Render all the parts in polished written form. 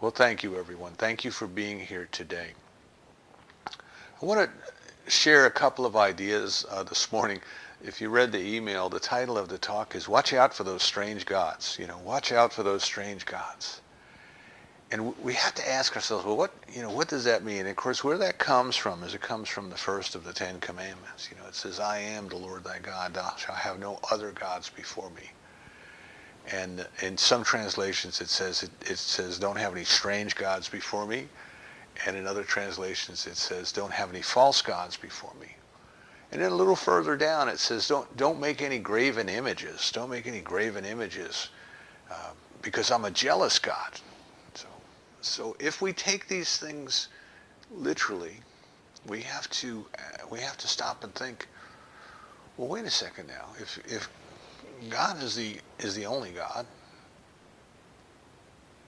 Well, thank you, everyone. Thank you for being here today. I want to share a couple of ideas this morning. If you read the email, the title of the talk is "Watch Out for Those Strange Gods." Watch out for those strange gods. And we have to ask ourselves, well, what does that mean? And of course, where that comes from is it comes from the first of the Ten Commandments. It says, "I am the Lord thy God; thou shalt have no other gods before me." And in some translations, it says, "Don't have any strange gods before me." And in other translations, it says, "Don't have any false gods before me." And then a little further down, it says, "Don't make any graven images. Don't make any graven images, because I'm a jealous God." So if we take these things literally, we have to stop and think. Well, wait a second now. If God is the only God,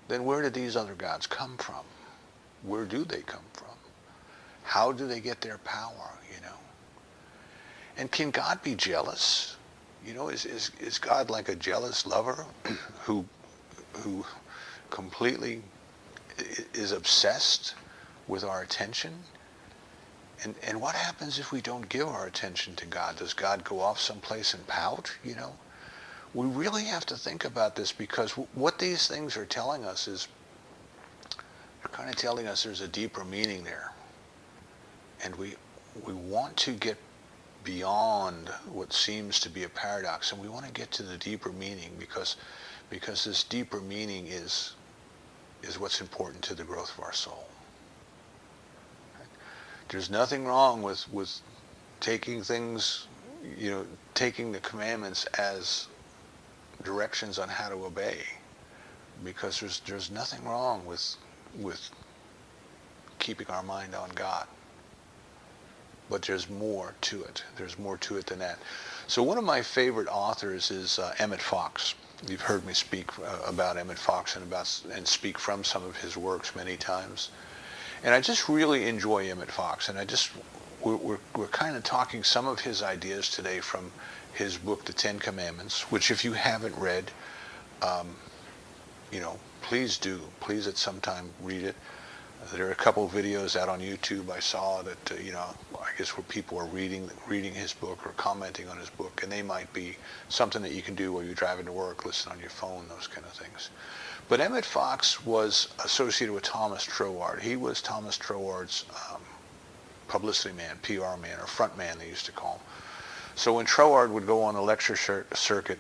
then where did these other gods come from? Where do they come from? How do they get their power? And can God be jealous? Is God like a jealous lover who completely is obsessed with our attention? And what happens if we don't give our attention to God? Does God go off someplace and pout? We really have to think about this, because what these things are telling us is, they're kind of telling us there's a deeper meaning there. And we want to get beyond what seems to be a paradox, and we want to get to the deeper meaning, because this deeper meaning is what's important to the growth of our soul. There's nothing wrong with taking things, taking the commandments as directions on how to obey, because there's nothing wrong with keeping our mind on God. But there's more to it. There's more to it than that. So one of my favorite authors is Emmett Fox. You've heard me speak about Emmett Fox and speak from some of his works many times. And I just really enjoy Emmett Fox. And we're kind of talking some of his ideas today from his book, The Ten Commandments, which if you haven't read, please do. Please at some time read it. There are a couple of videos out on YouTube I saw that, I guess where people are reading his book or commenting on his book, and they might be something that you can do while you're driving to work, listen on your phone, those kind of things. But Emmett Fox was associated with Thomas Troward. He was Thomas Troward's publicity man, PR man, or front man, they used to call him. So when Troward would go on a lecture circuit,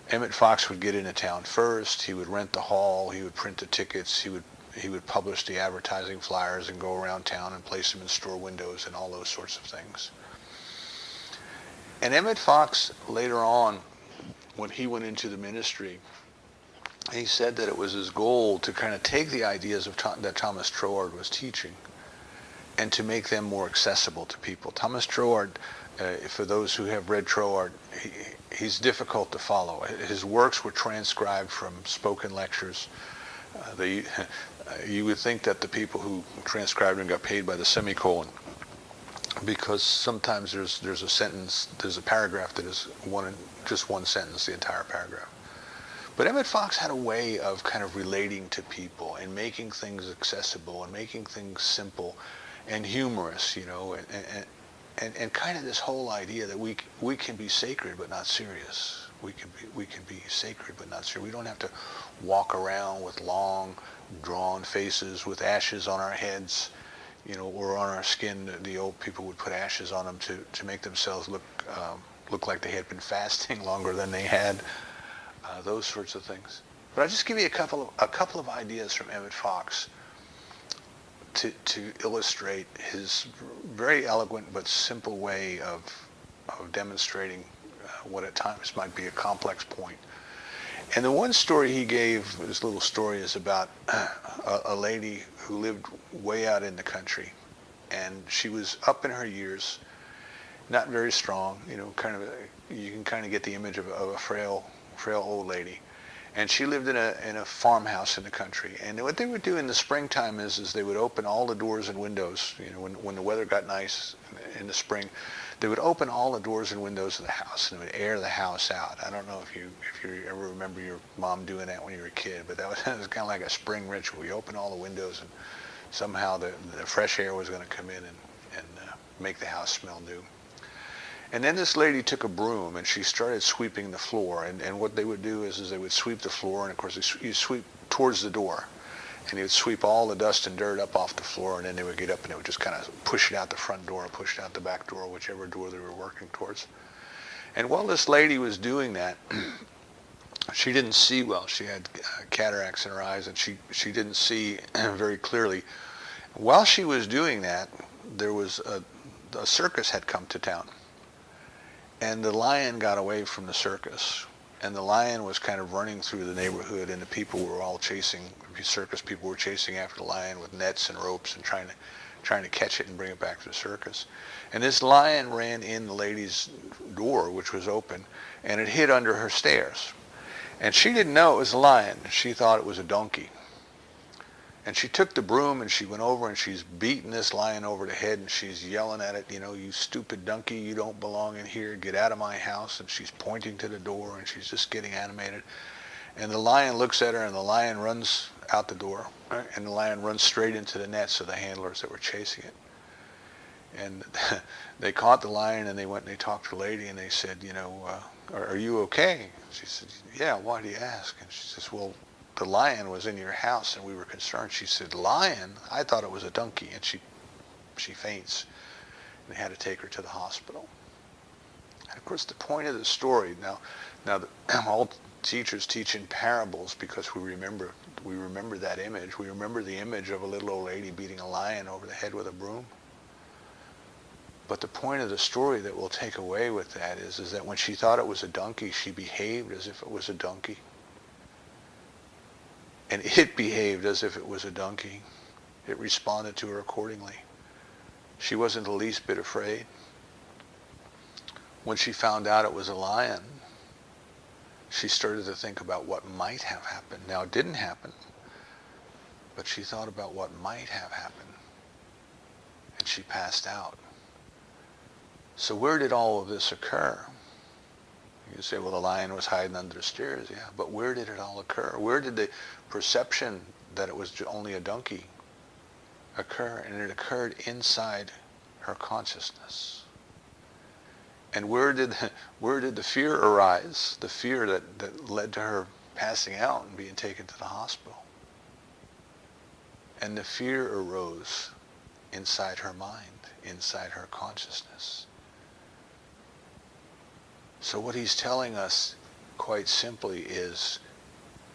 Emmett Fox would get into town first. He would rent the hall. He would print the tickets. He would publish the advertising flyers and go around town and place them in store windows and all those sorts of things. And Emmett Fox, later on, when he went into the ministry, he said that it was his goal to kind of take the ideas that Thomas Troward was teaching and to make them more accessible to people. Thomas Troward, for those who have read Troward, he's difficult to follow. His works were transcribed from spoken lectures. You would think that the people who transcribed them got paid by the semicolon, because sometimes there's a sentence, there's a paragraph that is just one sentence, the entire paragraph. But Emmett Fox had a way of kind of relating to people and making things accessible and making things simple and humorous, and kind of this whole idea that we can be sacred but not serious. We can be sacred but not serious. We don't have to walk around with long, drawn faces with ashes on our heads, or on our skin. The old people would put ashes on them to make themselves look like they had been fasting longer than they had. Those sorts of things. But I'll just give you a couple of ideas from Emmett Fox to illustrate his very eloquent but simple way of demonstrating what at times might be a complex point. And the one story he gave, this little story, is about a lady who lived way out in the country, and she was up in her years, not very strong, you can kind of get the image of a frail old lady. And she lived in a farmhouse in the country. And what they would do in the springtime is they would open all the doors and windows, when the weather got nice in the spring, they would open all the doors and windows of the house and it would air the house out. I don't know if you ever remember your mom doing that when you were a kid, but that was, it was kind of like a spring ritual. You open all the windows and somehow the fresh air was going to come in and make the house smell new. And then this lady took a broom and she started sweeping the floor. And what they would do is they would sweep the floor, and of course you sweep towards the door. And they would sweep all the dust and dirt up off the floor, and then they would get up and they would just kind of push it out the front door, push it out the back door, whichever door they were working towards. And while this lady was doing that, she didn't see well. She had cataracts in her eyes, and she didn't see very clearly. While she was doing that, there was a circus had come to town. And the lion got away from the circus, and the lion was kind of running through the neighborhood, and the people were all chasing, the circus people were chasing after the lion with nets and ropes and trying to catch it and bring it back to the circus. And this lion ran in the lady's door, which was open, and it hid under her stairs. And she didn't know it was a lion. She thought it was a donkey. And she took the broom and she went over and she's beating this lion over the head, and she's yelling at it, you know, you stupid donkey, you don't belong in here, get out of my house. And she's pointing to the door and she's just getting animated. And the lion looks at her, and the lion runs out the door, right? And the lion runs straight into the nets of the handlers that were chasing it. And they caught the lion and they went and they talked to the lady and they said, you know, are you okay? She said, yeah, why do you ask? And she says, well, the lion was in your house and we were concerned. She said, lion? I thought it was a donkey. And she faints. And they had to take her to the hospital. And of course, the point of the story, now all teachers teach in parables because we remember that image. We remember the image of a little old lady beating a lion over the head with a broom. But the point of the story that we'll take away with that is that when she thought it was a donkey, she behaved as if it was a donkey. And it behaved as if it was a donkey. It responded to her accordingly. She wasn't the least bit afraid. When she found out it was a lion, she started to think about what might have happened. Now, it didn't happen, but she thought about what might have happened, and she passed out. So where did all of this occur? You say, well, the lion was hiding under the stairs. Yeah, but where did it all occur? Where did the perception that it was only a donkey occur? And it occurred inside her consciousness. And where did the fear arise? The fear that led to her passing out and being taken to the hospital. And the fear arose inside her mind, inside her consciousness. So what he's telling us quite simply is,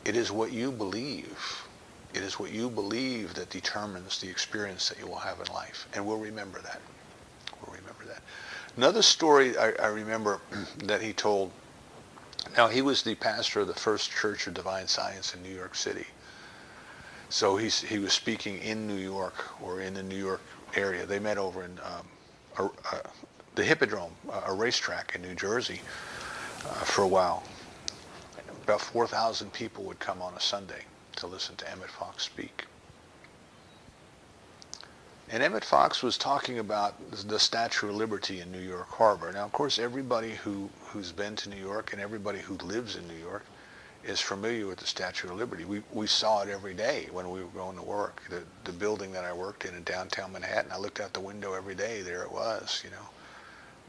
it is what you believe. It is what you believe that determines the experience that you will have in life. And we'll remember that. We'll remember that. Another story I remember that he told, now he was the pastor of the First Church of Divine Science in New York City. So he was speaking in New York, or in the New York area. They met over in the Hippodrome, a racetrack in New Jersey, for a while. About 4,000 people would come on a Sunday to listen to Emmett Fox speak. And Emmett Fox was talking about the Statue of Liberty in New York Harbor. Now, of course, everybody who's been to New York and everybody who lives in New York is familiar with the Statue of Liberty. We saw it every day when we were going to work. The building that I worked in downtown Manhattan, I looked out the window every day. There it was, you know,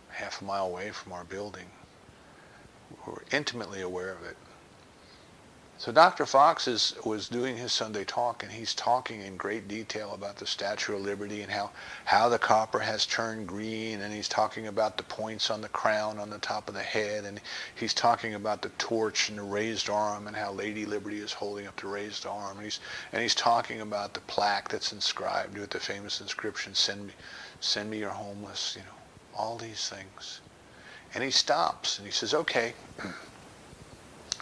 half a mile away from our building. We were intimately aware of it. So Dr. Fox was doing his Sunday talk, and he's talking in great detail about the Statue of Liberty and how the copper has turned green, and he's talking about the points on the crown on the top of the head, and he's talking about the torch and the raised arm and how Lady Liberty is holding up the raised arm, and he's talking about the plaque that's inscribed with the famous inscription, send me your homeless, you know, all these things. And he stops and he says, okay.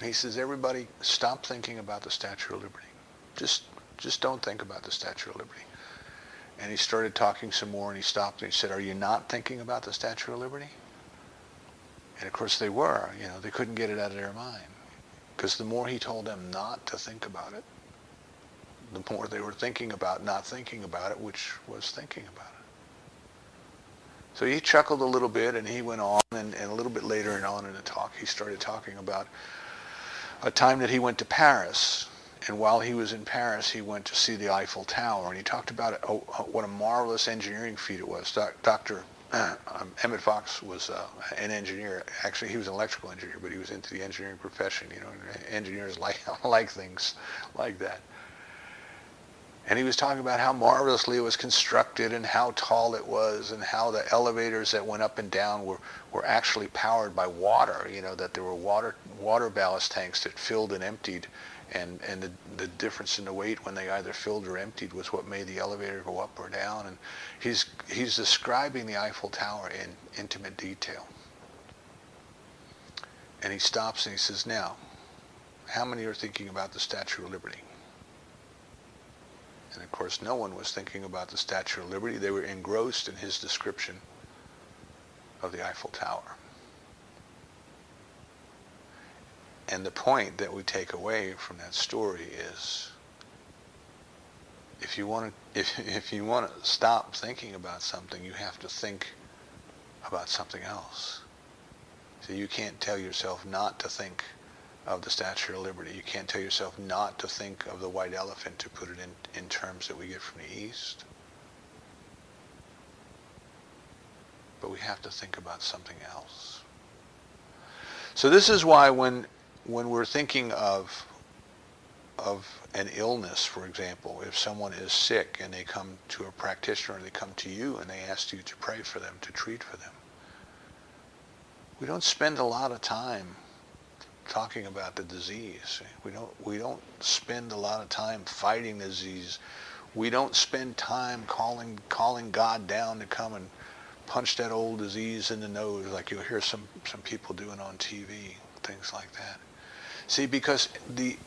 He says, everybody, stop thinking about the Statue of Liberty. Just don't think about the Statue of Liberty. And he started talking some more, and he stopped and he said, are you not thinking about the Statue of Liberty? And of course they were. You know, they couldn't get it out of their mind. Because the more he told them not to think about it, the more they were thinking about not thinking about it, which was thinking about it. So he chuckled a little bit, and he went on, and a little bit later on in the talk, he started talking about a time that he went to Paris. And while he was in Paris, he went to see the Eiffel Tower, and he talked about what a marvelous engineering feat it was. Dr. Emmett Fox was an engineer. Actually, he was an electrical engineer, but he was into the engineering profession. You know, engineers like things like that. And he was talking about how marvelously it was constructed and how tall it was and how the elevators that went up and down were actually powered by water, you know, that there were water ballast tanks that filled and emptied, and the difference in the weight when they either filled or emptied was what made the elevator go up or down. And he's describing the Eiffel Tower in intimate detail. And he stops and he says, now, how many are thinking about the Statue of Liberty? And of course, no one was thinking about the Statue of Liberty. They were engrossed in his description of the Eiffel Tower. And the point that we take away from that story is, if you want to stop thinking about something, you have to think about something else. So you can't tell yourself not to think of the Statue of Liberty. You can't tell yourself not to think of the white elephant, to put it in terms that we get from the East. But we have to think about something else. So this is why when we're thinking of an illness, for example, if someone is sick and they come to a practitioner, or they come to you and they ask you to pray for them, to treat for them, we don't spend a lot of time talking about the disease. We don't spend a lot of time fighting the disease. We don't spend time calling God down to come and punch that old disease in the nose like you'll hear some people doing on TV, things like that. See, because the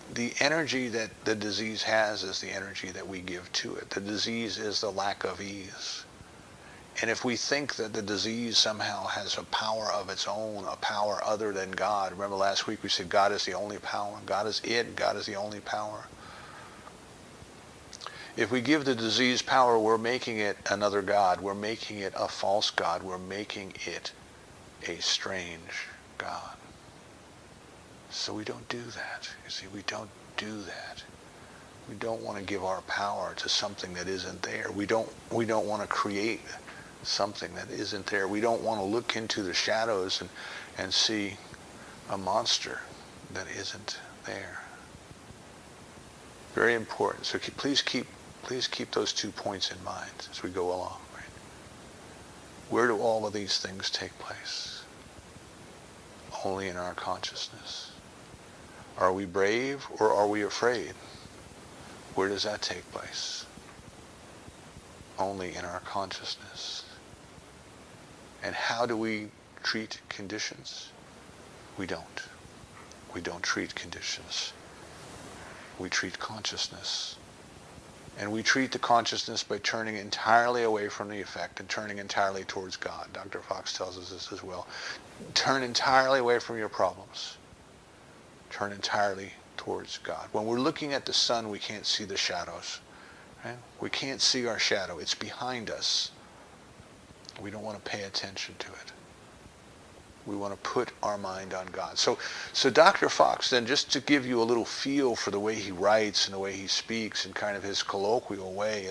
energy that the disease has is the energy that we give to it. The disease is the lack of ease. And if we think that the disease somehow has a power of its own, a power other than God, remember last week we said God is the only power, God is it, God is the only power. If we give the disease power, we're making it another God, we're making it a false God, we're making it a strange God. So we don't do that. You see, we don't do that. We don't want to give our power to something that isn't there. We don't want to create something that isn't there. We don't want to look into the shadows and see a monster that isn't there. Very important. So please keep those 2 points in mind as we go along. Right? Where do all of these things take place? Only in our consciousness. Are we brave or are we afraid? Where does that take place? Only in our consciousness. And how do we treat conditions? We don't. We don't treat conditions. We treat consciousness. And we treat the consciousness by turning entirely away from the effect and turning entirely towards God. Dr. Fox tells us this as well. Turn entirely away from your problems. Turn entirely towards God. When we're looking at the sun, we can't see the shadows. Right? We can't see our shadow. It's behind us. We don't want to pay attention to it. We want to put our mind on God. So Dr. Fox, then, just to give you a little feel for the way he writes and the way he speaks and kind of his colloquial way,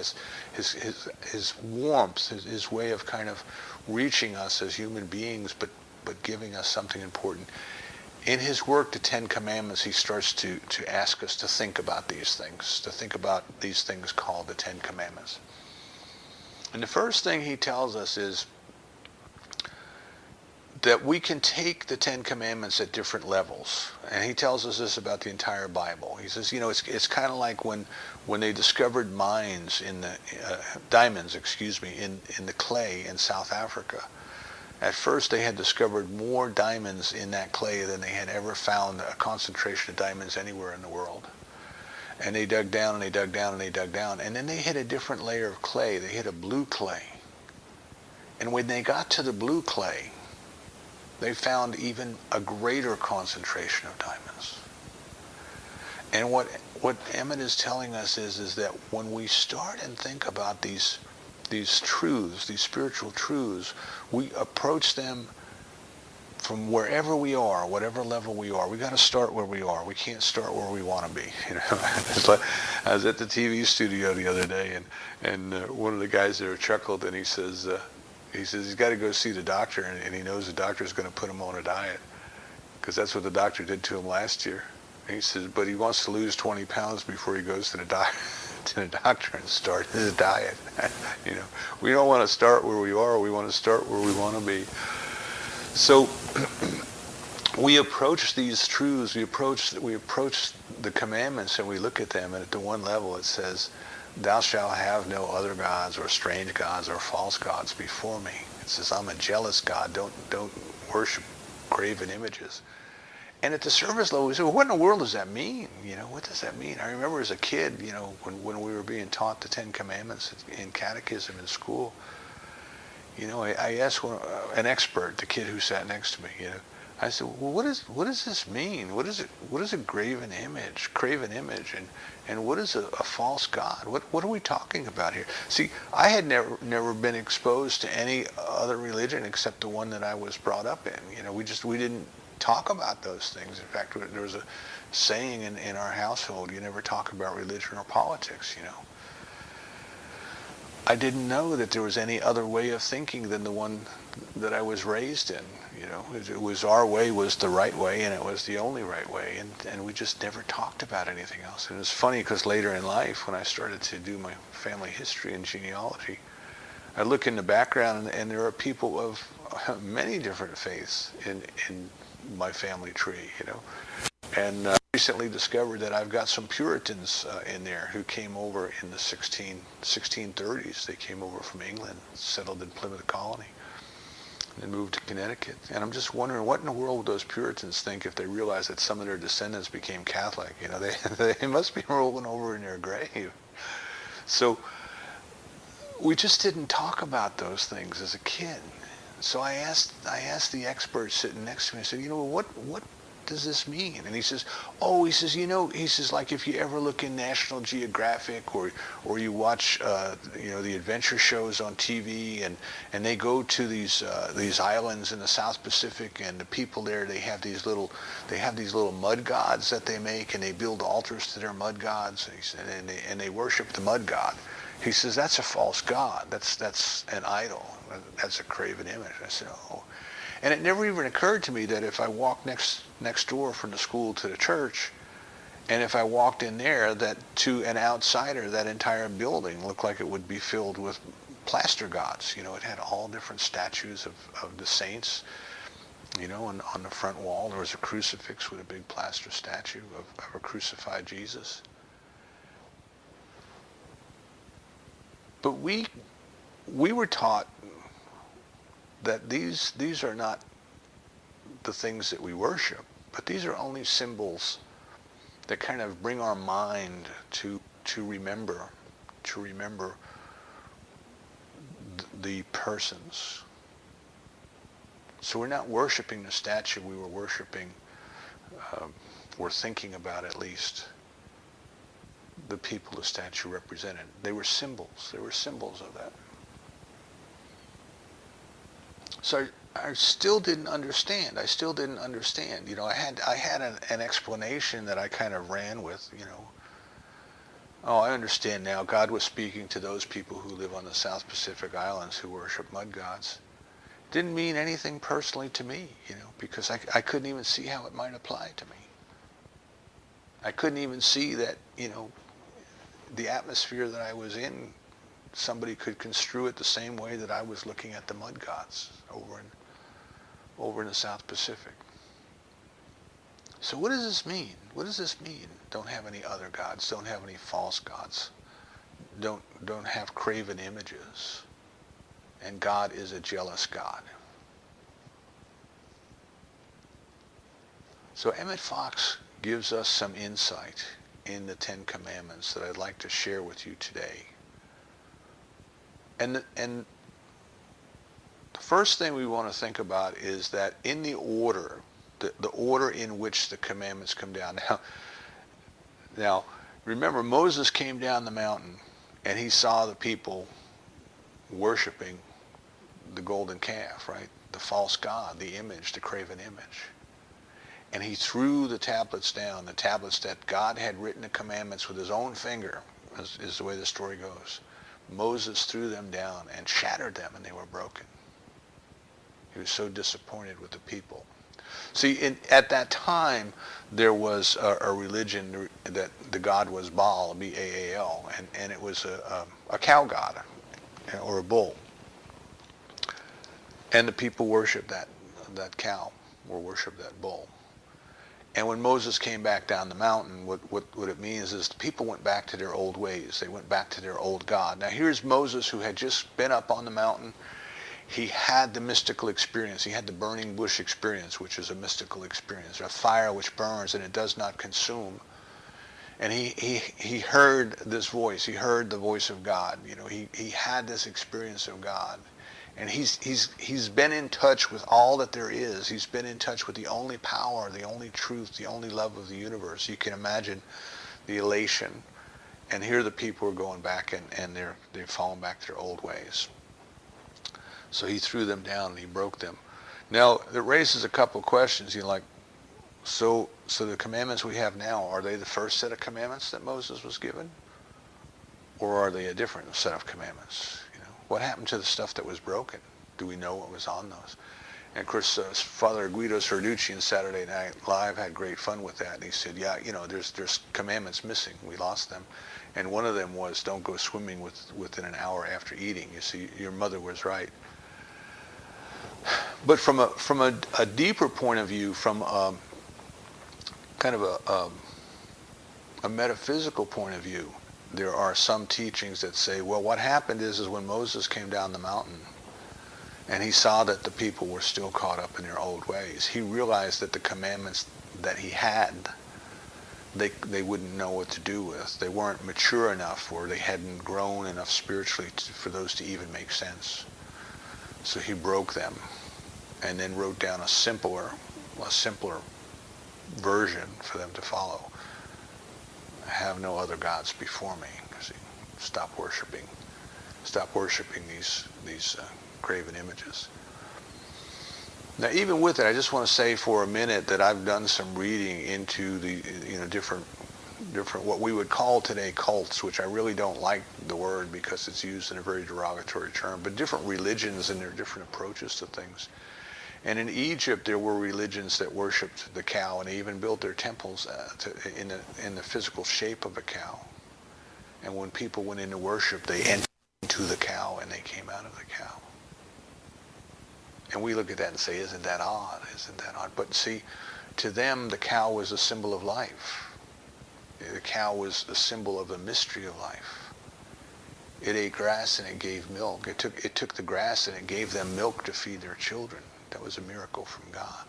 his warmth, his way of kind of reaching us as human beings, but giving us something important. In his work, The Ten Commandments, he starts to ask us to think about these things, to think about these things called the Ten Commandments. And the first thing he tells us is that we can take the Ten Commandments at different levels. And he tells us this about the entire Bible. He says, it's kind of like when they discovered diamonds in the clay in South Africa. At first, they had discovered more diamonds in that clay than they had ever found a concentration of diamonds anywhere in the world. And they dug down and they dug down and they dug down. And then they hit a different layer of clay. They hit a blue clay. And when they got to the blue clay, they found even a greater concentration of diamonds. And what Emmett is telling us is that when we start and think about these these truths, these spiritual truths, we approach them from wherever we are, whatever level we are. We got to start where we are. We can't start where we want to be. You know, it's like, I was at the TV studio the other day, and one of the guys there chuckled, and he says he's got to go see the doctor, and he knows the doctor's going to put him on a diet, because that's what the doctor did to him last year. And he says, but he wants to lose 20 pounds before he goes to the doctor and start his diet. You know, we don't want to start where we are. We want to start where we want to be. So we approach these truths, we approach the commandments, and we look at them, and at the one level it says, thou shalt have no other gods or strange gods or false gods before me. It says, I'm a jealous God. Don't worship graven images. And at the service level, we say, well, what in the world does that mean? You know, what does that mean? I remember as a kid, you know, when we were being taught the Ten Commandments in catechism in school, you know, I asked an expert, the kid who sat next to me, you know, I said, well, what does this mean? What is a graven image, and what is a false god? What are we talking about here? See, I had never been exposed to any other religion except the one that I was brought up in. You know, we didn't talk about those things. In fact, there was a saying in our household, you never talk about religion or politics, you know. I didn't know that there was any other way of thinking than the one that I was raised in. You know, it was our way was the right way, and it was the only right way, and we just never talked about anything else. And it's funny because later in life, when I started to do my family history and genealogy, I look in the background, and there are people of many different faiths in my family tree. You know, and recently discovered that I've got some Puritans in there who came over in the 1630s. They came over from England, settled in Plymouth Colony, and moved to Connecticut. And I'm just wondering, what in the world would those Puritans think if they realized that some of their descendants became Catholic? You know, they must be rolling over in their grave. So we just didn't talk about those things as a kid. So I asked the expert sitting next to me, I said, you know, what does this mean? And he says, you know, like if you ever look in National Geographic or you watch, you know, the adventure shows on TV, and they go to these islands in the South Pacific, and the people there, they have these little mud gods that they make, and they build altars to their mud gods, and they worship the mud god. He says, that's a false god. That's an idol. That's a graven image. I said, oh. And it never even occurred to me that if I walked next door from the school to the church, and if I walked in there, that to an outsider, that entire building looked like it would be filled with plaster gods. You know, it had all different statues of the saints. You know, and on the front wall there was a crucifix with a big plaster statue of a crucified Jesus. But we were taught that these are not the things that we worship, but these are only symbols that kind of bring our mind to remember the persons. So we're not worshiping the statue, we were worshiping, or thinking about at least, the people the statue represented. They were symbols of that. So I still didn't understand. You know, I had an explanation that I kind of ran with, you know. Oh, I understand now. God was speaking to those people who live on the South Pacific Islands who worship mud gods. Didn't mean anything personally to me, you know, because I couldn't even see how it might apply to me. I couldn't even see that, you know, the atmosphere that I was in, somebody could construe it the same way that I was looking at the mud gods over in the South Pacific. So what does this mean? What does this mean? Don't have any other gods. Don't have any false gods. Don't have graven images. And God is a jealous God. So Emmett Fox gives us some insight in the Ten Commandments that I'd like to share with you today. And the first thing we want to think about is that in the order, the order in which the commandments come down. Now, remember, Moses came down the mountain and he saw the people worshiping the golden calf, right? The false god, the image, the graven image. And he threw the tablets down, the tablets that God had written the commandments with his own finger, is the way the story goes. Moses threw them down and shattered them, and they were broken. He was so disappointed with the people. See, at that time, there was a religion that the god was Baal, B-A-A-L, and it was a cow god, or a bull. And the people worshiped that cow, or worshiped that bull. And when Moses came back down the mountain, what it means is the people went back to their old ways. They went back to their old God. Now here's Moses, who had just been up on the mountain. He had the mystical experience. He had the burning bush experience, which is a mystical experience, a fire which burns and it does not consume. And he heard this voice. He heard the voice of God. You know, he had this experience of God. And he's been in touch with all that there is. He's been in touch with the only power, the only truth, the only love of the universe. You can imagine the elation. And here the people are going back and they've fallen back to their old ways. So he threw them down and he broke them. Now, it raises a couple of questions. You're like, so the commandments we have now, are they the first set of commandments that Moses was given? Or are they a different set of commandments? What happened to the stuff that was broken? Do we know what was on those? And of course, Father Guido Sarducci in Saturday Night Live had great fun with that. And he said, yeah, there's commandments missing. We lost them. And one of them was don't go swimming within an hour after eating. You see, your mother was right. But from a deeper point of view, from kind of a metaphysical point of view, there are some teachings that say, well, what happened is when Moses came down the mountain and he saw that the people were still caught up in their old ways, he realized that the commandments that he had, they wouldn't know what to do with. They weren't mature enough, or they hadn't grown enough spiritually for those to even make sense. So he broke them and then wrote down a simpler version for them to follow. Have no other gods before me. See, stop worshiping these graven images. Now, even with it, I just want to say for a minute that I've done some reading into the different what we would call today cults, which I really don't like the word because it's used in a very derogatory term, but different religions and their different approaches to things. And in Egypt, there were religions that worshipped the cow, and they even built their temples in the physical shape of a cow. And when people went into worship, they entered into the cow, and they came out of the cow. And we look at that and say, isn't that odd? Isn't that odd? But see, to them, the cow was a symbol of life. The cow was a symbol of the mystery of life. It ate grass and it gave milk. It took the grass and it gave them milk to feed their children. That was a miracle from God.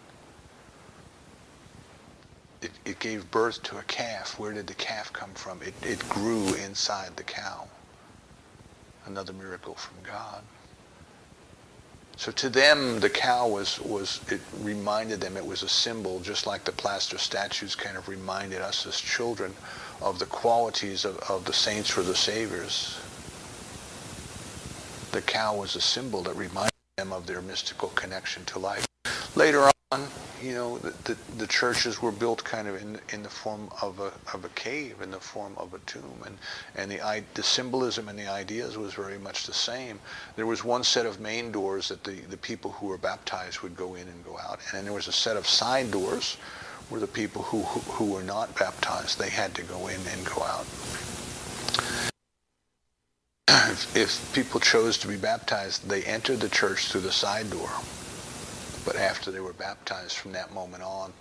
It gave birth to a calf. Where did the calf come from? It grew inside the cow. Another miracle from God. So to them, the cow it reminded them, it was a symbol, just like the plaster statues kind of reminded us as children of the qualities of the saints or the saviors. The cow was a symbol that reminded them of their mystical connection to life. Later on, the churches were built kind of in the form of a cave, in the form of a tomb, and the symbolism and the ideas was very much the same. There was one set of main doors that the people who were baptized would go in and go out, and then there was a set of side doors where the people who were not baptized, they had to go in and go out. If people chose to be baptized, they entered the church through the side door. But after they were baptized, from that moment on,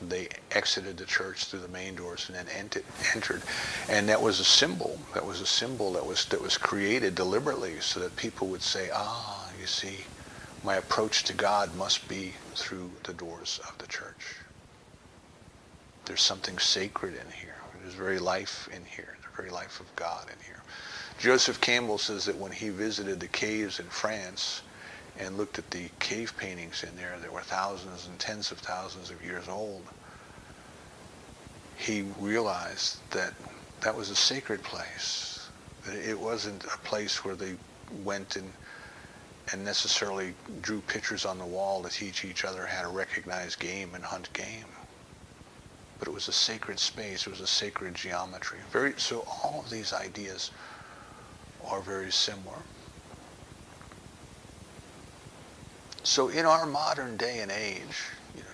they exited the church through the main doors and then entered. And that was a symbol. That was a symbol that was created deliberately so that people would say, you see, my approach to God must be through the doors of the church. There's something sacred in here. There's very life in here. The very life of God in here. Joseph Campbell says that when he visited the caves in France and looked at the cave paintings in there that were thousands and tens of thousands of years old, he realized that that was a sacred place. That it wasn't a place where they went and necessarily drew pictures on the wall to teach each other how to recognize game and hunt game. But it was a sacred space. It was a sacred geometry. So all of these ideas are very similar. So in our modern day and age,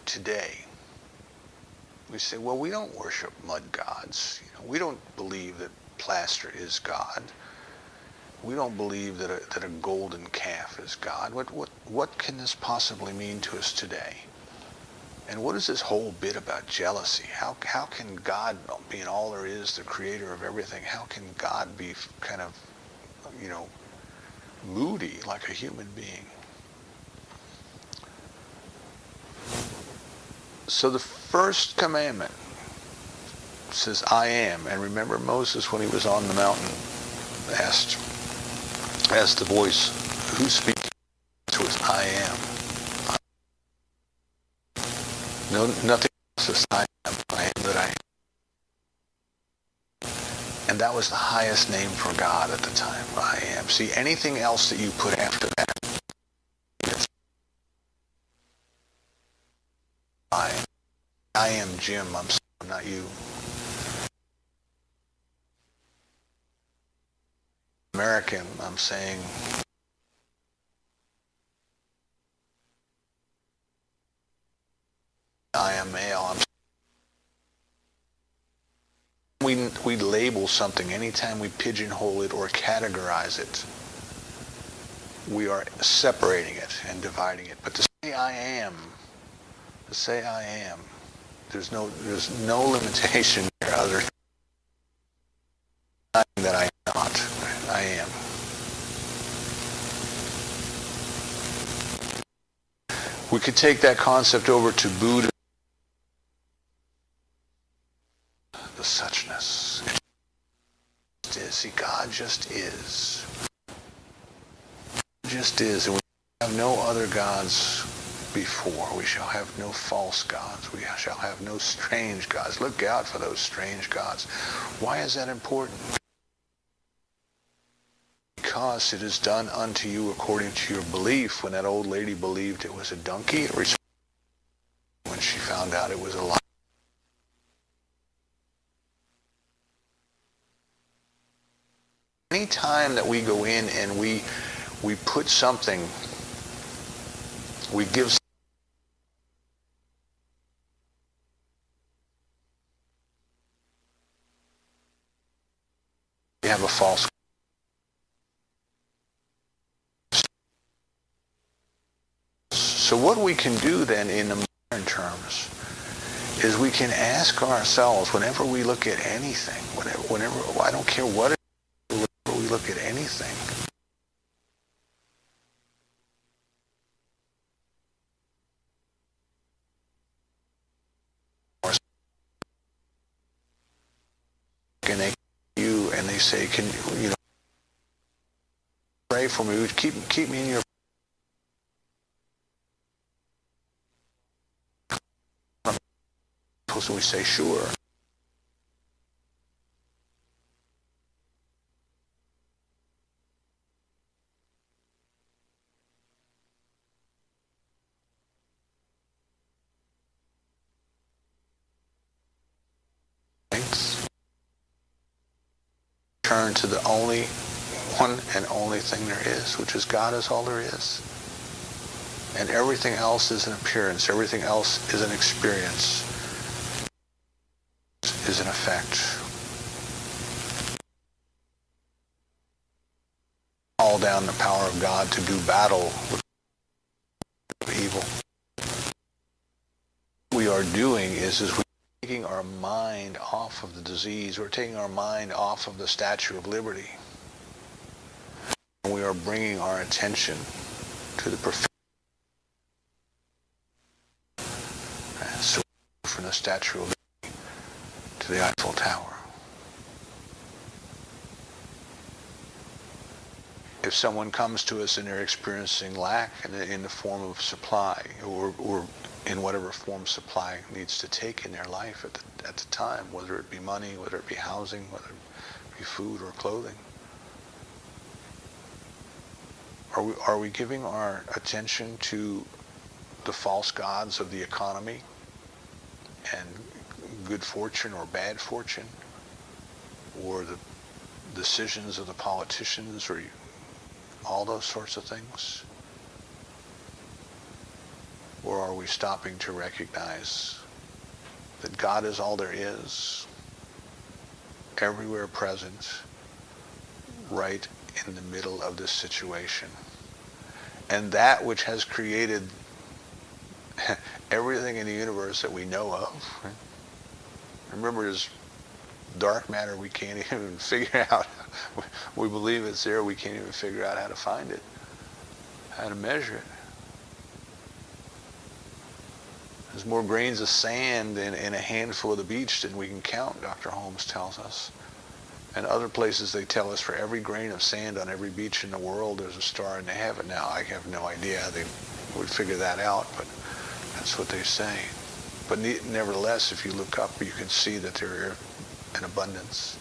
today, we say, well, we don't worship mud gods. We don't believe that plaster is God. We don't believe that a golden calf is God. What can this possibly mean to us today? And what is this whole bit about jealousy? How can God, being all there is, the creator of everything, how can God be kind of, moody like a human being? So the first commandment says, I am. And remember Moses, when he was on the mountain, asked the voice, who speaks to us? I am. No, nothing else is I am that I am. And that was the highest name for God at the time, I am. See, anything else that you put after that, I am Jim, I'm not you. American, I'm saying, I am male. We label something, anytime we pigeonhole it or categorize it, we are separating it and dividing it. But to say I am, there's no limitation there other than that I am not. I am. We could take that concept over to Buddha. The suchness. It is. See, God just is. Just is. And we have no other gods before. We shall have no false gods. We shall have no strange gods. Look out for those strange gods. Why is that important? Because it is done unto you according to your belief. When that old lady believed it was a donkey, when she found out it was a lion. Any time that we go in and we put something, we give we have a false. So what we can do then in the modern terms is we can ask ourselves whenever we look at anything, whenever I don't care what it is, whenever we look at anything, and they say, can you pray for me? Keep me in your. So we say, sure. Turn to the only one and only thing there is, which is God is all there is. And everything else is an appearance. Everything else is an experience. Is an effect. Call down the power of God to do battle with evil. What we are doing is we're taking our mind off of the disease. We're taking our mind off of the Statue of Liberty. And we are bringing our attention to the perfection. So from the Statue of Liberty to the Eiffel Tower. If someone comes to us and they're experiencing lack in the form of supply or in whatever form supply needs to take in their life at the time, whether it be money, whether it be housing, whether it be food or clothing, Are we giving our attention to the false gods of the economy and good fortune or bad fortune, or the decisions of the politicians, or all those sorts of things? Or are we stopping to recognize that God is all there is, everywhere present, right in the middle of this situation? And that which has created everything in the universe that we know of. Right? Remember, there's dark matter we can't even figure out. We believe it's there, we can't even figure out how to find it, how to measure it. There's more grains of sand in a handful of the beach than we can count, Dr. Holmes tells us. And other places they tell us for every grain of sand on every beach in the world, there's a star in the heaven. Now, I have no idea how they would figure that out, but that's what they say. But nevertheless, if you look up, you can see that there are in abundance.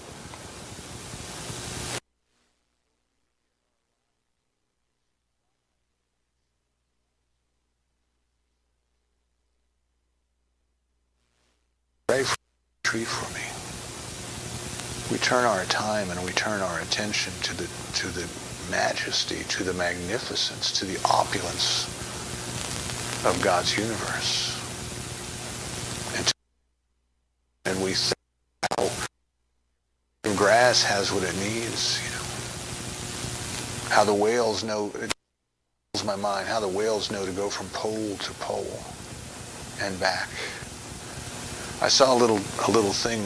Pray for me, treat for me. We turn our time and we turn our attention to the majesty, to the magnificence, to the opulence of God's universe. And we think how grass has what it needs, how the whales know, it blows my mind, how the whales know to go from pole to pole and back. I saw a little thing,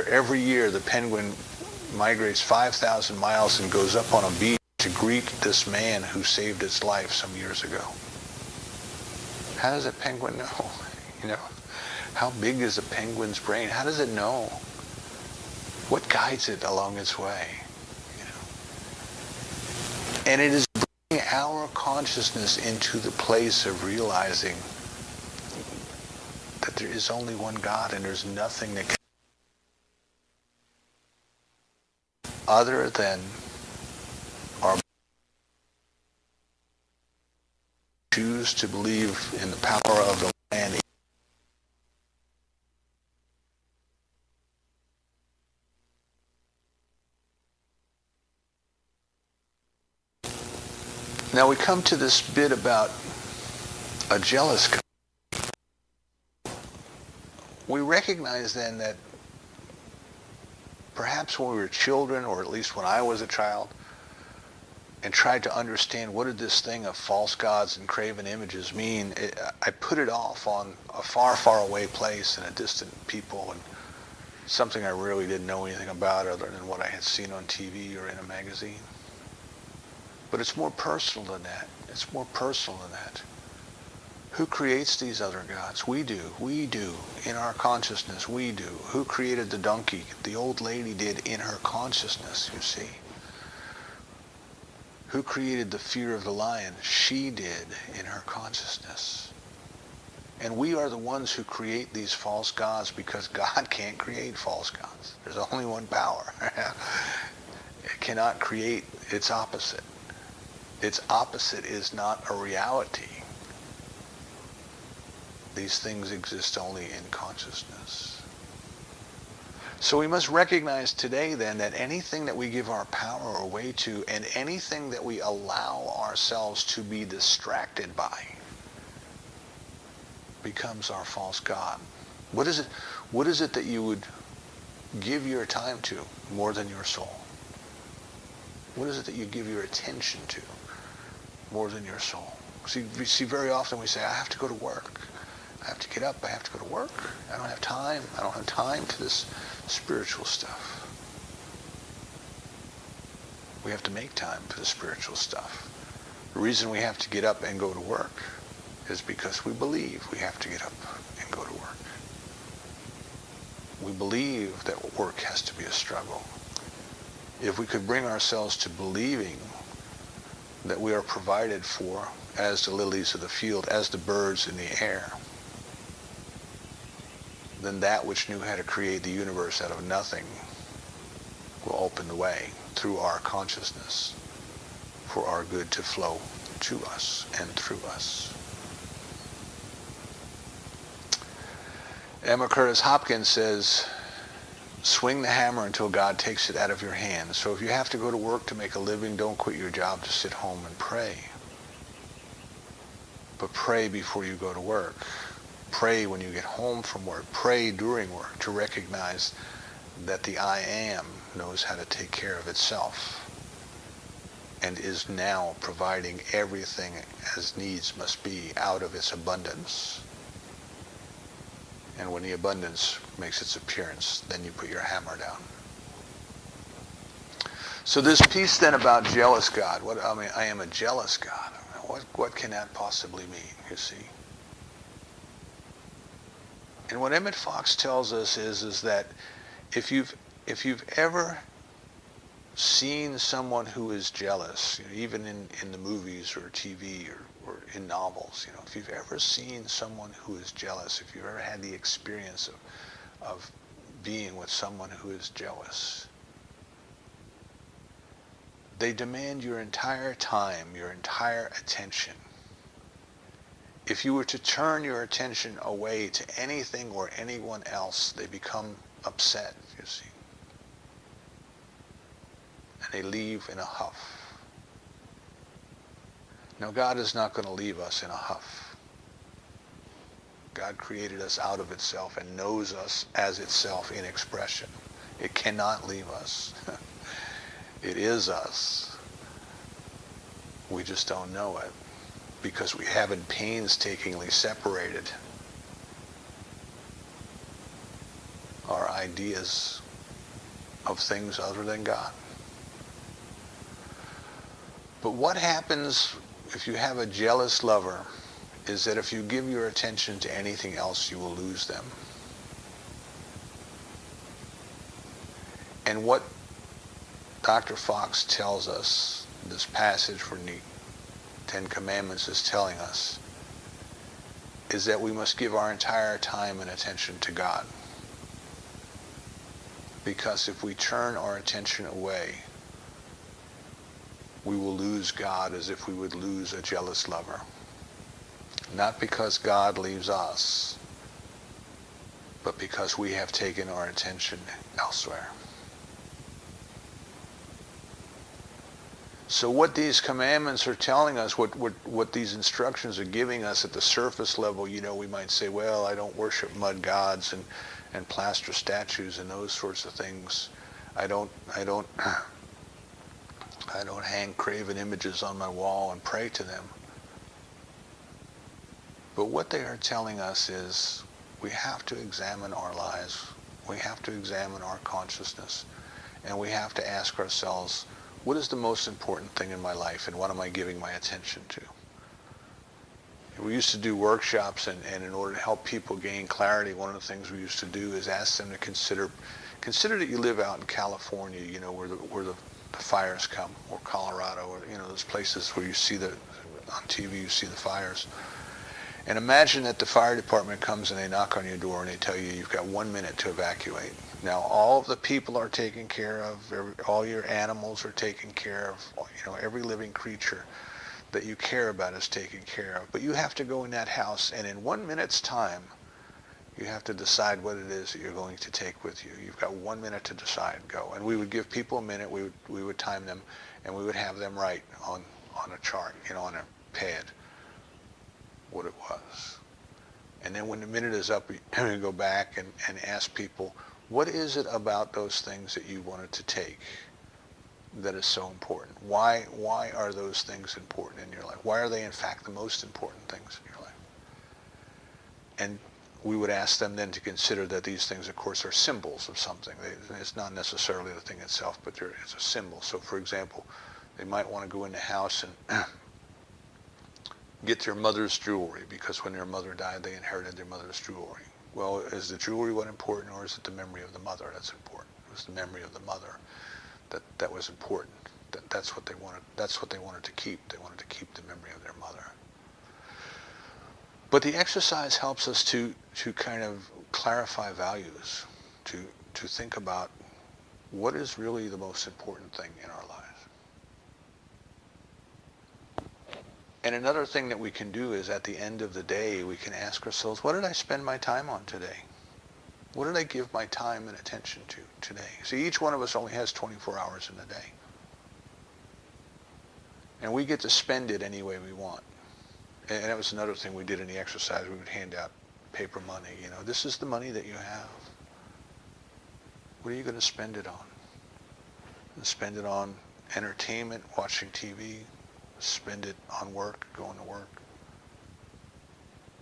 every year the penguin migrates 5,000 miles and goes up on a beach to greet this man who saved its life some years ago. How does a penguin know? How big is a penguin's brain? How does it know? What guides it along its way? And it is bringing our consciousness into the place of realizing that there is only one God and there's nothing that can other than our choose to believe in the power of the land. Now we come to this bit about a jealous God. We recognize then that perhaps when we were children, or at least when I was a child, and tried to understand what did this thing of false gods and graven images mean, I put it off on a far, far away place and a distant people, and something I really didn't know anything about other than what I had seen on TV or in a magazine. But it's more personal than that. It's more personal than that. Who creates these other gods? We do. We do. In our consciousness, we do. Who created the donkey? The old lady did in her consciousness, you see. Who created the fear of the lion? She did in her consciousness. And we are the ones who create these false gods because God can't create false gods. There's only one power. It cannot create its opposite. Its opposite is not a reality. These things exist only in consciousness. So we must recognize today then that anything that we give our power away to and anything that we allow ourselves to be distracted by becomes our false god. What is it that you would give your time to more than your soul? What is it that you give your attention to more than your soul? See, very often we say, I have to go to work. I have to get up. I have to go to work. I don't have time. I don't have time for this spiritual stuff. We have to make time for the spiritual stuff. The reason we have to get up and go to work is because we believe we have to get up and go to work. We believe that work has to be a struggle. If we could bring ourselves to believing that we are provided for as the lilies of the field, as the birds in the air, then that which knew how to create the universe out of nothing will open the way through our consciousness for our good to flow to us and through us. Emma Curtis Hopkins says, swing the hammer until God takes it out of your hands. So if you have to go to work to make a living, don't quit your job to sit home and pray. But pray before you go to work. Pray when you get home from work. Pray during work to recognize that the I Am knows how to take care of itself and is now providing everything as needs must be out of its abundance. And when the abundance makes its appearance, then you put your hammer down. So this piece then about jealous God, I am a jealous God. What can that possibly mean, you see? And what Emmett Fox tells us is that if you've ever seen someone who is jealous, even in the movies or TV or in novels, if you've ever seen someone who is jealous, if you've ever had the experience of being with someone who is jealous, they demand your entire time, your entire attention. If you were to turn your attention away to anything or anyone else, they become upset, you see. And they leave in a huff. Now, God is not going to leave us in a huff. God created us out of itself and knows us as itself in expression. It cannot leave us. It is us. We just don't know it because we haven't painstakingly separated our ideas of things other than God. But what happens if you have a jealous lover is that if you give your attention to anything else, you will lose them. And what Dr. Fox tells us, this passage from the Ten Commandments is telling us, is that we must give our entire time and attention to God. Because if we turn our attention away, we will lose God as if we would lose a jealous lover. Not because God leaves us, but because we have taken our attention elsewhere. So what these commandments are telling us, what these instructions are giving us at the surface level, we might say, well, I don't worship mud gods and plaster statues and those sorts of things. I don't hang graven images on my wall and pray to them. But what they are telling us is we have to examine our lives. We have to examine our consciousness. And we have to ask ourselves, what is the most important thing in my life and what am I giving my attention to? We used to do workshops and in order to help people gain clarity, one of the things we used to do is ask them to consider that you live out in California, where the fires come, or Colorado, or those places where you see on TV you see the fires. And imagine that the fire department comes and they knock on your door and they tell you you've got 1 minute to evacuate. Now all of the people are taken care of, all your animals are taken care of, every living creature that you care about is taken care of. But you have to go in that house and in 1 minute's time, you have to decide what it is that you're going to take with you. You've got 1 minute to decide, go. And we would give people a minute, we would time them, and we would have them write on a chart, on a pad, what it was. And then when the minute is up, we go back and ask people, what is it about those things that you wanted to take that is so important? Why are those things important in your life? Why are they in fact the most important things in your life? And we would ask them then to consider that these things, of course, are symbols of something. It's not necessarily the thing itself, but it's a symbol. So, for example, they might want to go in the house and get their mother's jewelry, because when their mother died, they inherited their mother's jewelry. Well, is the jewelry what important, or is it the memory of the mother that's important? It was the memory of the mother that was important. That's what they wanted. That's what they wanted to keep. They wanted to keep the memory of their mother. But the exercise helps us to kind of clarify values, to think about what is really the most important thing in our lives. And another thing that we can do is at the end of the day, we can ask ourselves, what did I spend my time on today? What did I give my time and attention to today? See, each one of us only has 24 hours in a day. And we get to spend it any way we want. And that was another thing we did in the exercise. We would hand out paper money. You know, this is the money that you have. What are you going to spend it on? And spend it on entertainment, watching TV, spend it on work, going to work.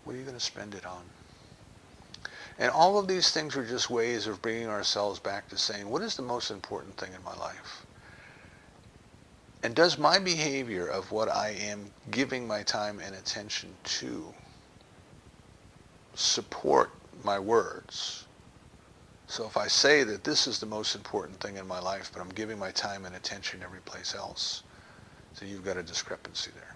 What are you going to spend it on? And all of these things are just ways of bringing ourselves back to saying, what is the most important thing in my life? And does my behavior of what I am giving my time and attention to support my words? So if I say that this is the most important thing in my life, but I'm giving my time and attention every place else, so you've got a discrepancy there.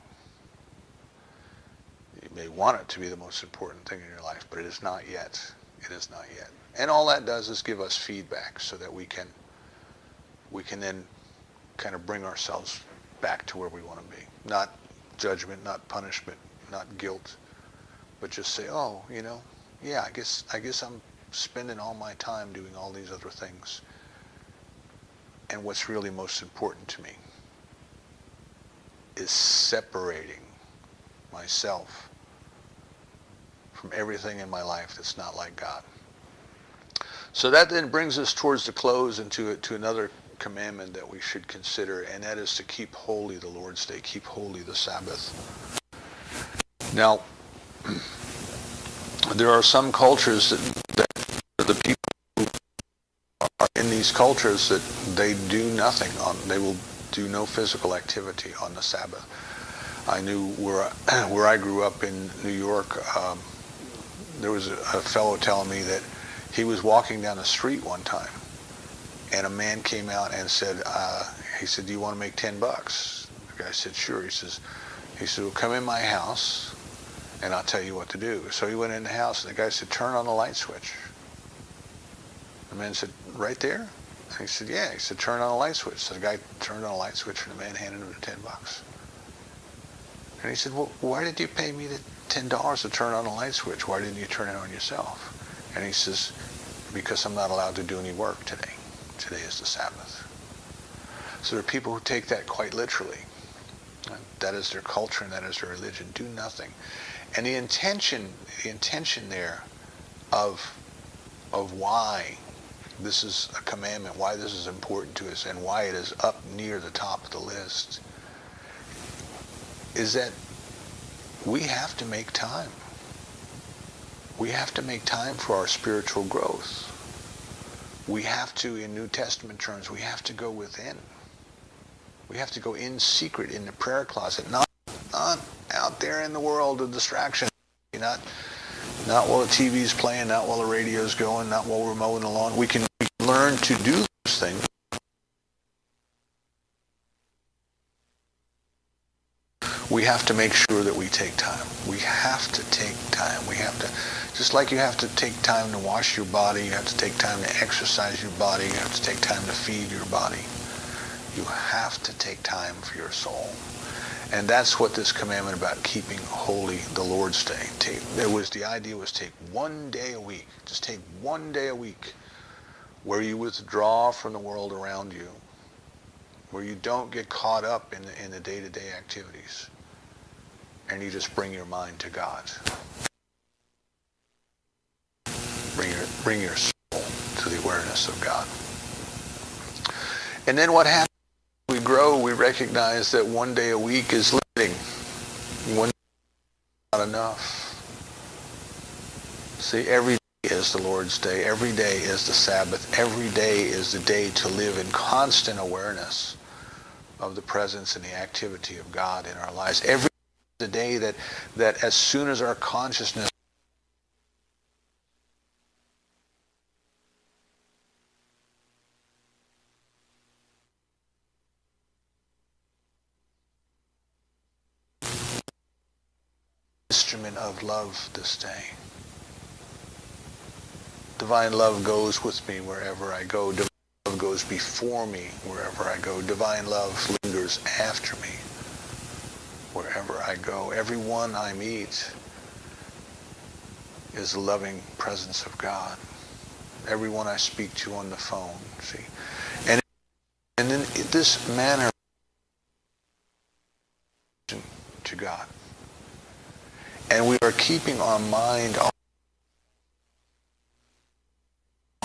You may want it to be the most important thing in your life, but it is not yet. It is not yet. And all that does is give us feedback so that we can then kind of bring ourselves back to where we want to be. Not judgment, not punishment, not guilt, but just say, oh, you know, yeah, I guess I'm spending all my time doing all these other things. And what's really most important to me is separating myself from everything in my life that's not like God. So that then brings us towards the close and to another commandment that we should consider, and that is to keep holy the Lord's Day, keep holy the Sabbath. Now, there are some cultures that the people who are in these cultures that they do nothing on, they will do no physical activity on the Sabbath. I knew where I grew up in New York, there was a fellow telling me that he was walking down the street one time, and a man came out and said, he said, do you want to make $10? The guy said, sure. He said, well, come in my house, and I'll tell you what to do. So he went in the house, and the guy said, turn on the light switch. The man said, right there? And he said, yeah. He said, turn on the light switch. So the guy turned on the light switch, and the man handed him the $10. And he said, well, why did you pay me the $10 to turn on the light switch? Why didn't you turn it on yourself? And he says, because I'm not allowed to do any work today. Today is the Sabbath. So there are people who take that quite literally. That is their culture and that is their religion. Do nothing. And the intention there of why this is a commandment, why this is important to us, and why it is up near the top of the list, is that we have to make time. We have to make time for our spiritual growth. We have to, in New Testament terms, we have to go within. We have to go in secret in the prayer closet, not out there in the world of distraction, not while the TV's playing, not while the radio's going, not while we're mowing the lawn. We can learn to do those things. We have to make sure that we take time. We have to take time. We have to, just like you have to take time to wash your body, you have to take time to exercise your body, you have to take time to feed your body. You have to take time for your soul. And that's what this commandment about keeping holy the Lord's Day. The idea was take one day a week. Just take one day a week where you withdraw from the world around you, where you don't get caught up in the day-to-day activities, and you just bring your mind to God. Bring your soul to the awareness of God. And then what happens? We grow, we recognize that one day a week is limiting. One day is not enough. See, every day is the Lord's Day. Every day is the Sabbath. Every day is the day to live in constant awareness of the presence and the activity of God in our lives. Every day is the day that as soon as our consciousness instrument of love this day. Divine love goes with me wherever I go. Divine love goes before me wherever I go. Divine love lingers after me wherever I go. Everyone I meet is the loving presence of God. Everyone I speak to on the phone, see. And in this manner to God. And we are keeping our mind on.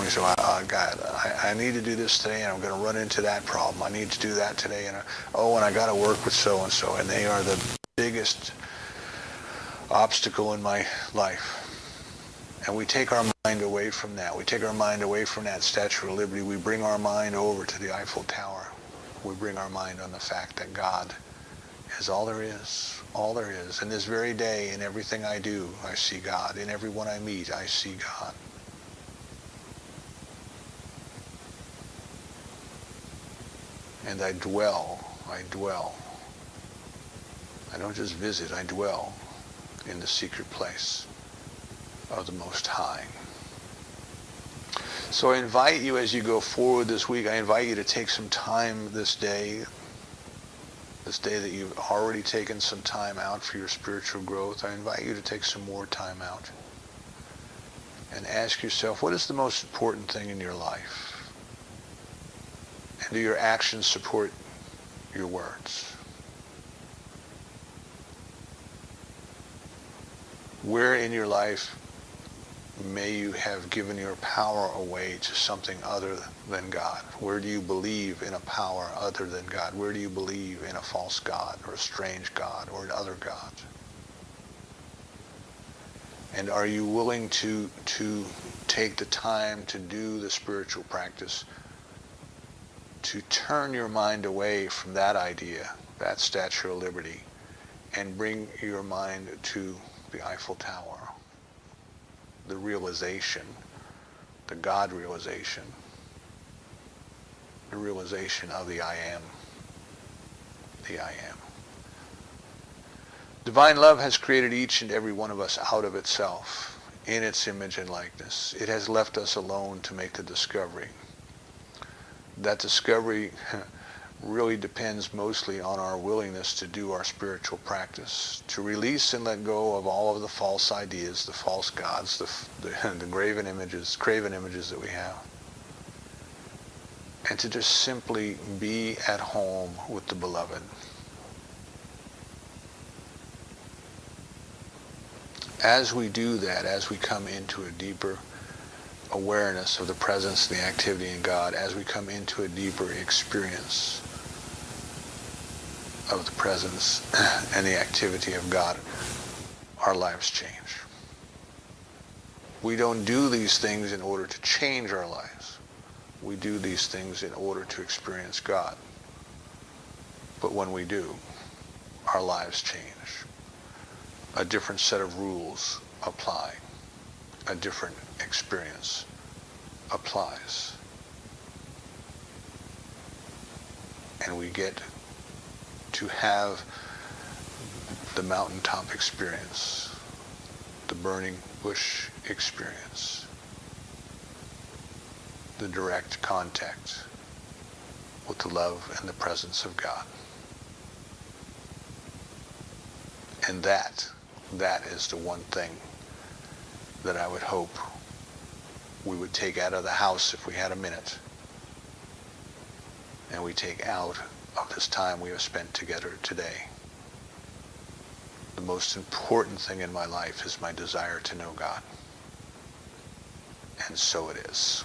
So, God, I need to do this today, and I'm going to run into that problem. I need to do that today, and I got to work with so-and-so, and they are the biggest obstacle in my life. And we take our mind away from that. We take our mind away from that Statue of Liberty. We bring our mind over to the Eiffel Tower. We bring our mind on the fact that God is all there is, all there is. In this very day, in everything I do, I see God. In everyone I meet, I see God. And I dwell. I don't just visit, I dwell in the secret place of the Most High. So I invite you, as you go forward this week, I invite you to take some time this day that you've already taken some time out for your spiritual growth. I invite you to take some more time out and ask yourself, what is the most important thing in your life? And do your actions support your words? Where in your life may you have given your power away to something other than God? Where do you believe in a power other than God? Where do you believe in a false God or a strange God or another God? And are you willing to take the time to do the spiritual practice to turn your mind away from that idea, that Statue of Liberty, and bring your mind to the Eiffel Tower, the realization, the God realization, the realization of the I Am, the I Am. Divine love has created each and every one of us out of itself, in its image and likeness. It has left us alone to make the discovery. That discovery really depends mostly on our willingness to do our spiritual practice, to release and let go of all of the false ideas, the false gods, the graven images that we have, and to just simply be at home with the Beloved. As we do that, as we come into a deeper awareness of the presence and the activity in God, as we come into a deeper experience of the presence and the activity of God, our lives change. We don't do these things in order to change our lives. We do these things in order to experience God. But when we do, our lives change. A different set of rules apply. A different experience applies. And we get to have the mountaintop experience, the burning bush experience, the direct contact with the love and the presence of God. And that is the one thing that I would hope we would take out of the house if we had a minute, and we take out of this time we have spent together today. The most important thing in my life is my desire to know God. And so it is.